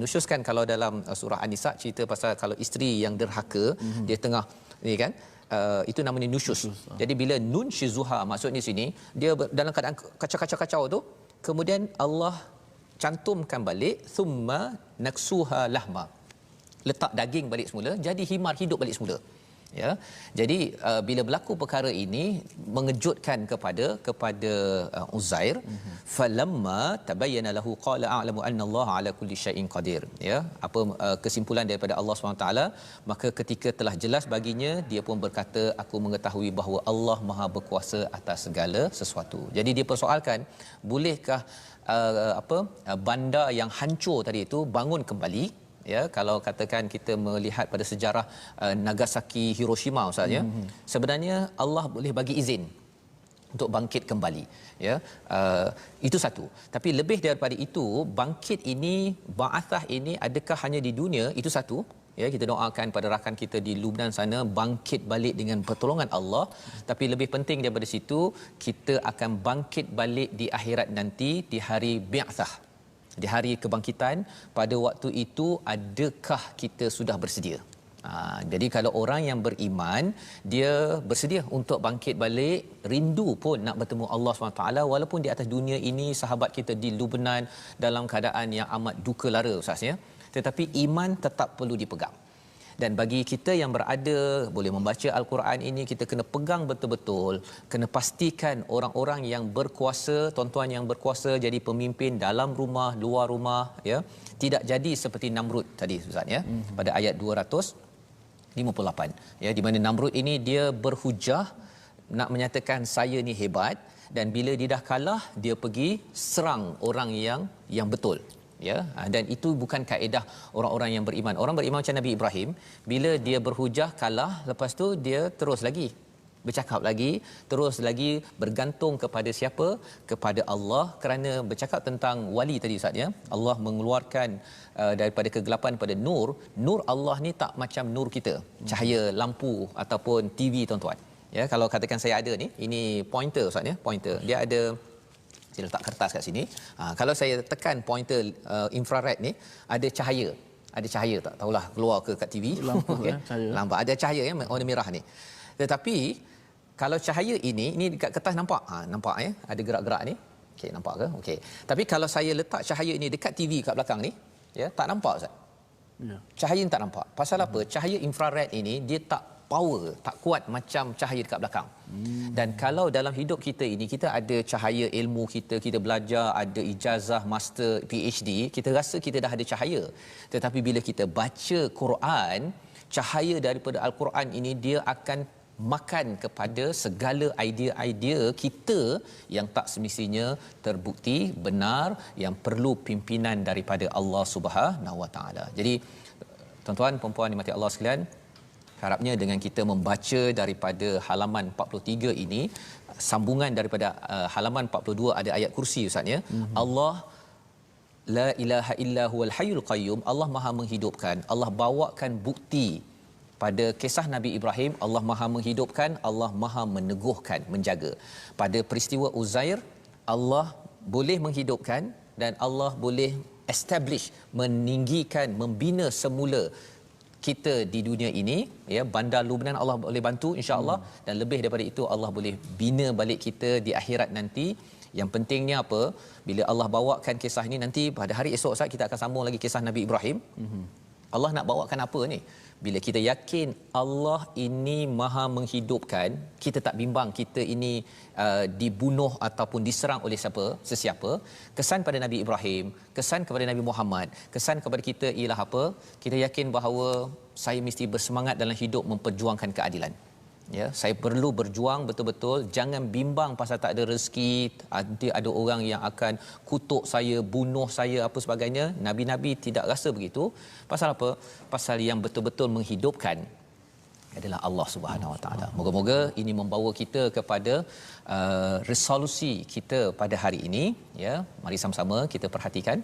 Nusyus kan kalau dalam surah An-Nisa cerita pasal kalau isteri yang derhaka, dia tengah ni kan, itu namanya nusyus. Jadi bila nunshizuha maksudnya sini dia dalam keadaan kacau-kacau tu, kemudian Allah cantumkan balik, thumma naksuha lahma, letak daging balik semula, jadi himar hidup balik semula ya. Jadi bila berlaku perkara ini mengejutkan kepada Uzair, falamma tabayyana lahu qala a'lamu anna Allah ala kulli syai'in qadir ya. Apa kesimpulan daripada Allah SWT, maka ketika telah jelas baginya, dia pun berkata, aku mengetahui bahawa Allah Maha berkuasa atas segala sesuatu. Jadi dia persoalkan, bolehkah bandar yang hancur tadi itu bangun kembali ya. Kalau katakan kita melihat pada sejarah Nagasaki, Hiroshima ustaz ya, sebenarnya Allah boleh bagi izin untuk bangkit kembali ya. Itu satu, tapi lebih daripada itu, bangkit ini, ba'athah ini, adakah hanya di dunia? Itu satu ya, kita doakan pada rakan kita di Lubnan sana bangkit balik dengan pertolongan Allah, tapi lebih penting daripada situ, kita akan bangkit balik di akhirat nanti, di hari bi'athah, di hari kebangkitan. Pada waktu itu adakah kita sudah bersedia? Jadi kalau orang yang beriman, dia bersedia untuk bangkit balik, rindu pun nak bertemu Allah SWT, walaupun di atas dunia ini sahabat kita di Lubnan dalam keadaan yang amat duka lara ustaz ya, tetapi iman tetap perlu dipegang. Dan bagi kita yang berada boleh membaca Al-Quran ini, kita kena pegang betul-betul, kena pastikan orang-orang yang berkuasa, tuan-tuan yang berkuasa jadi pemimpin dalam rumah, luar rumah ya, tidak jadi seperti Namrud tadi ustaz ya, pada ayat 258 ya, di mana Namrud ini dia berhujah nak menyatakan saya ni hebat, dan bila dia dah kalah, dia pergi serang orang yang betul ya. Dan itu bukan kaedah orang-orang yang beriman. Orang beriman macam Nabi Ibrahim, bila dia berhujah kalah, lepas tu dia terus lagi bercakap lagi, terus lagi bergantung kepada siapa? Kepada Allah. Kerana bercakap tentang wali tadi ustaz ya, Allah mengeluarkan daripada kegelapan pada nur. Nur Allah ni tak macam nur kita, cahaya lampu ataupun TV tuan-tuan ya. Kalau katakan saya ada ni, ini pointer ustaz ya, pointer dia ada, saya letak kertas kat sini. Kalau saya tekan pointer infrared ni, ada cahaya. Ada cahaya, tak tahulah keluar ke kat TV. Lampu okay. cahaya. Lampu ada cahaya ya, warna merah ni. Tetapi kalau cahaya ini dekat kertas nampak? Nampak ya, ada gerak-gerak ni. Okey, nampak ke? Okey. Tapi kalau saya letak cahaya ini dekat TV kat belakang ni, ya, tak nampak ustaz. Ya. Cahaya ni tak nampak. Pasal apa? Cahaya infrared ini dia tak power, tak kuat macam cahaya dekat belakang. Dan kalau dalam hidup kita ini, kita ada cahaya ilmu kita, kita belajar, ada ijazah master, PhD, kita rasa kita dah ada cahaya. Tetapi bila kita baca Quran, cahaya daripada Al-Quran ini dia akan makan kepada segala idea-idea kita yang tak semestinya terbukti benar, yang perlu pimpinan daripada Allah Subhanahu Wa Taala. Jadi tuan-tuan puan-puan dimati Allah sekalian, harapnya dengan kita membaca daripada halaman 43 ini, sambungan daripada halaman 42 ada ayat kursi ustaz ya. Allah la ilaha illa huwal hayyul qayyum, Allah Maha menghidupkan. Allah bawakan bukti pada kisah Nabi Ibrahim, Allah Maha menghidupkan, Allah Maha meneguhkan, menjaga. Pada peristiwa Uzair, Allah boleh menghidupkan dan Allah boleh establish, meninggikan, membina semula kita di dunia ini ya. Bandar Lubnan Allah boleh bantu insya-Allah, dan lebih daripada itu Allah boleh bina balik kita di akhirat nanti. Yang pentingnya apa? Bila Allah bawakan kisah ini nanti pada hari esok Ustaz, kita akan sambung lagi kisah Nabi Ibrahim. Allah nak bawakan apa ni? Bila kita yakin Allah ini Maha menghidupkan, kita tak bimbang kita ini dibunuh ataupun diserang oleh sesiapa. Kesan pada Nabi Ibrahim, kesan kepada Nabi Muhammad, kesan kepada kita ialah apa? Kita yakin bahawa saya mesti bersemangat dalam hidup memperjuangkan keadilan. ya, saya perlu berjuang betul-betul, jangan bimbang pasal tak ada rezeki, nanti ada orang yang akan kutuk saya, bunuh saya apa sebagainya. Nabi-nabi tidak rasa begitu. Pasal apa? Pasal yang betul-betul menghidupkan adalah Allah Subhanahu Wa Taala. Moga-moga ini membawa kita kepada resolusi kita pada hari ini, ya. Mari sama-sama kita perhatikan.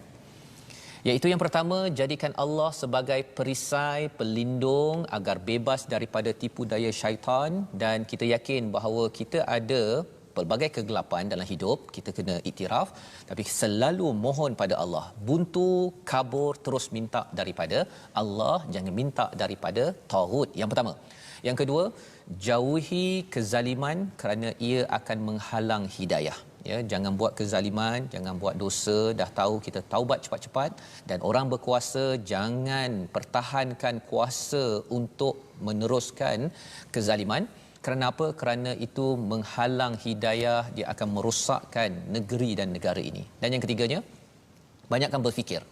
Iaitu yang pertama, jadikan Allah sebagai perisai pelindung agar bebas daripada tipu daya syaitan, dan kita yakin bahawa kita ada pelbagai kegelapan dalam hidup, kita kena iktiraf, tapi selalu mohon pada Allah. Buntu, kabur, terus minta daripada Allah, jangan minta daripada taghut. Yang pertama. Yang kedua, jauhi kezaliman kerana ia akan menghalang hidayah. Ya, jangan buat kezaliman, jangan buat dosa, dah tahu kita taubat cepat-cepat, dan orang berkuasa jangan pertahankan kuasa untuk meneruskan kezaliman. Kerana apa? Kerana itu menghalang hidayah, dia akan merosakkan negeri dan negara ini. Dan yang ketiganya, banyakkan berfikir.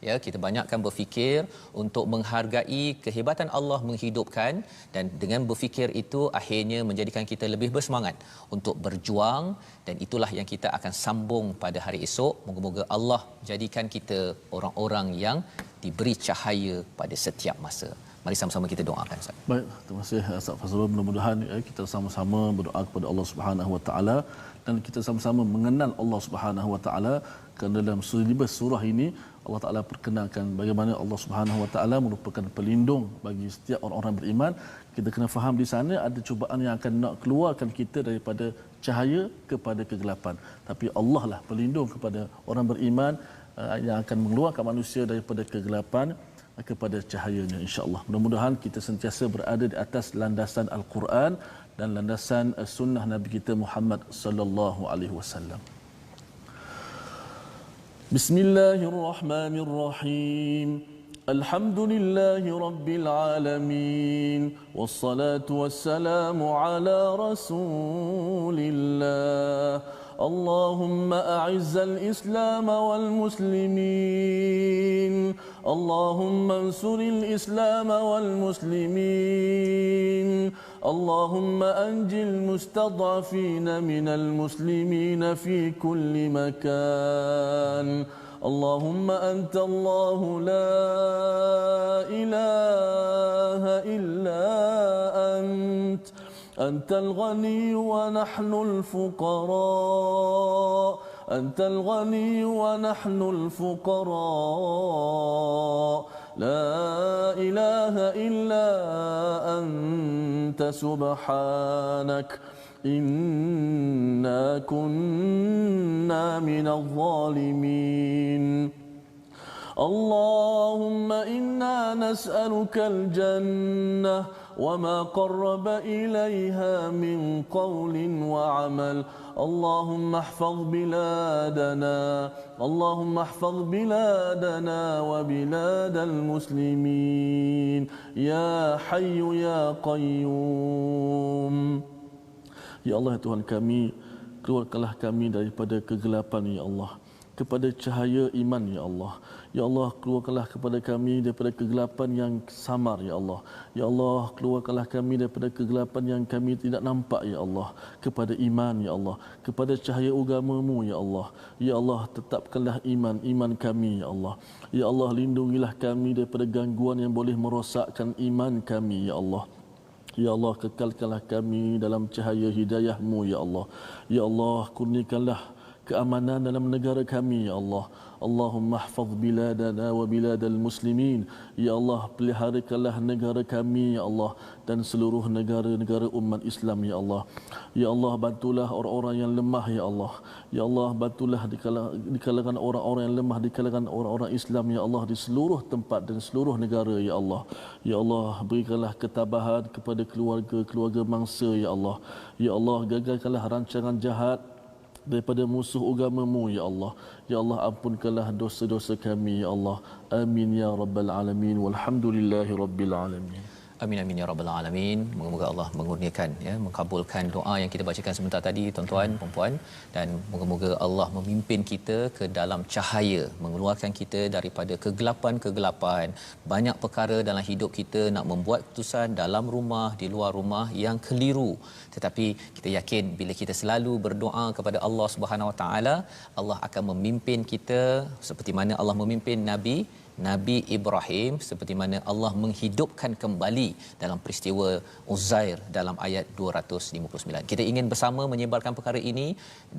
Ya, kita banyakkan berfikir untuk menghargai kehebatan Allah menghidupkan, dan dengan berfikir itu akhirnya menjadikan kita lebih bersemangat untuk berjuang, dan itulah yang kita akan sambung pada hari esok. Moga-moga Allah jadikan kita orang-orang yang diberi cahaya pada setiap masa. Mari sama-sama kita doakan, Ustaz. Baik, terima kasih Ustaz Fazrul. Mudah-mudahan kita sama-sama berdoa kepada Allah Subhanahu Wa Taala, dan kita sama-sama mengenal Allah Subhanahu Wa Taala, kerana dalam surah ini Allah Taala perkenalkan bagaimana Allah Subhanahu Wa Taala merupakan pelindung bagi setiap orang-orang beriman. Kita kena faham di sana ada cubaan yang akan nak keluarkan kita daripada cahaya kepada kegelapan. Tapi Allah lah pelindung kepada orang beriman, yang akan mengeluarkan manusia daripada kegelapan kepada cahayanya, insya-Allah. Mudah-mudahan kita sentiasa berada di atas landasan Al-Quran dan landasan sunnah Nabi kita Muhammad sallallahu alaihi wasallam. Bismillahirrahmanirrahim. Alhamdulillahi rabbil alamin, wassalatu wassalamu ala rasulillah. اللهم أعز الإسلام والمسلمين، اللهم انصر الإسلام والمسلمين، اللهم أنج المستضعفين من المسلمين في كل مكان. اللهم أنت الله لا إله إلا أنت، أنت الغني ونحن الفقراء، أنت الغني ونحن الفقراء، لا إله إلا أنت سبحانك إنا كنا من الظالمين. اللهم إنا نسألك الجنة وما قرب إليها من قول وعمل. اللهم احفظ بلادنا، اللهم احفظ بلادنا وبلاد المسلمين يا حي يا قيوم. Ya Allah, Tuhan kami, keluarkanlah kami daripada kegelapan, ya Allah, kepada cahaya iman, ya Allah. Ya Allah, keluarkanlah kepada kami daripada kegelapan yang samar, ya Allah. Ya Allah, keluarkanlah kami daripada kegelapan yang kami tidak nampak, ya Allah, kepada iman, ya Allah, kepada cahaya agama-Mu, ya Allah. Ya Allah, tetapkanlah iman kami, ya Allah. Ya Allah, lindungilah kami daripada gangguan yang boleh merosakkan iman kami, ya Allah. Ya Allah, kekalkanlah kami dalam cahaya hidayah-Mu, ya Allah. Ya Allah, kurniakanlah keamanan dalam negara kami, ya Allah. Allahumma ahfaz biladana wa biladal muslimin. Ya Allah, peliharakanlah negara kami, ya Allah, dan seluruh negara-negara umat Islam, ya Allah. Ya Allah, bantulah orang-orang yang lemah, ya Allah. Ya Allah, bantulah di kalangan orang-orang yang lemah, di kalangan orang-orang Islam, ya Allah, di seluruh tempat dan seluruh negara, ya Allah. Ya Allah, berikanlah ketabahan kepada keluarga mangsa, ya Allah. Ya Allah, gagalkanlah rancangan jahat daripada musuh agama-Mu, ya Allah. Ya Allah, ampunkanlah dosa-dosa kami, ya Allah. Amin ya rabbal alamin, walhamdulillahi rabbil alamin. Amin amin ya rabbal alamin. Moga-moga Allah mengurniakan mengabulkan doa yang kita bacakan sebentar tadi tuan-tuan puan-puan, dan moga-moga Allah memimpin kita ke dalam cahaya, mengeluarkan kita daripada kegelapan-kegelapan. Banyak perkara dalam hidup kita nak membuat keputusan dalam rumah, di luar rumah yang keliru. Tetapi kita yakin bila kita selalu berdoa kepada Allah Subhanahu Wa Taala, Allah akan memimpin kita seperti mana Allah memimpin Nabi Ibrahim, seperti mana Allah menghidupkan kembali dalam peristiwa Uzair dalam ayat 259. Kita ingin bersama menyebarkan perkara ini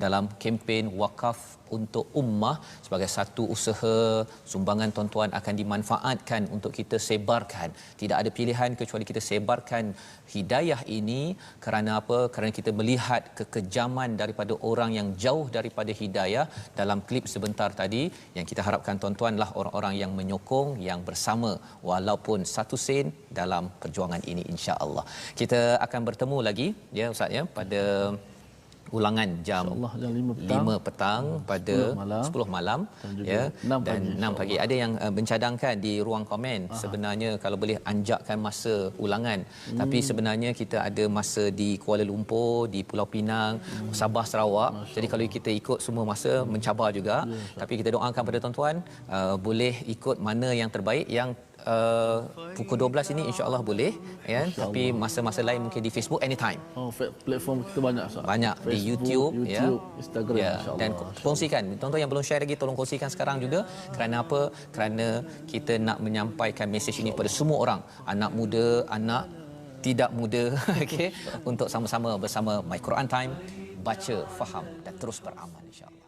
dalam kempen wakaf untuk ummah sebagai satu usaha. Sumbangan tuan-tuan akan dimanfaatkan untuk kita sebarkan. Tidak ada pilihan kecuali kita sebarkan hidayah ini. Kerana apa? Kerana kita melihat kekejaman daripada orang yang jauh daripada hidayah dalam klip sebentar tadi, yang kita harapkan tuan-tuanlah orang-orang yang menyokong, yang bersama walaupun satu sen dalam perjuangan ini, insya-Allah. Kita akan bertemu lagi ya Ustaz ya pada ulangan jam 5 petang pada 10 malam ya, dan 6 pagi. Ada yang mencadangkan di ruang komen, sebenarnya kalau boleh anjakkan masa ulangan. Tapi sebenarnya kita ada masa di Kuala Lumpur, di Pulau Pinang, Sabah, Sarawak. Jadi kalau kita ikut semua masa mencabar juga. Tapi kita doakan pada tuan-tuan boleh ikut mana yang terbaik. Yang pukul 12 ini insya-Allah boleh ya, tapi masa-masa lain mungkin di Facebook anytime. Platform kita banyak banyak Facebook, di YouTube ya, Instagram ya, insya-Allah. Dan kongsikan, tuan-tuan yang belum share lagi tolong kongsikan sekarang juga. Kerana apa? Kerana kita nak menyampaikan mesej ini kepada semua orang, anak muda, anak tidak muda okey, untuk sama-sama bersama My Quran Time, baca, faham dan terus beramal insya-Allah.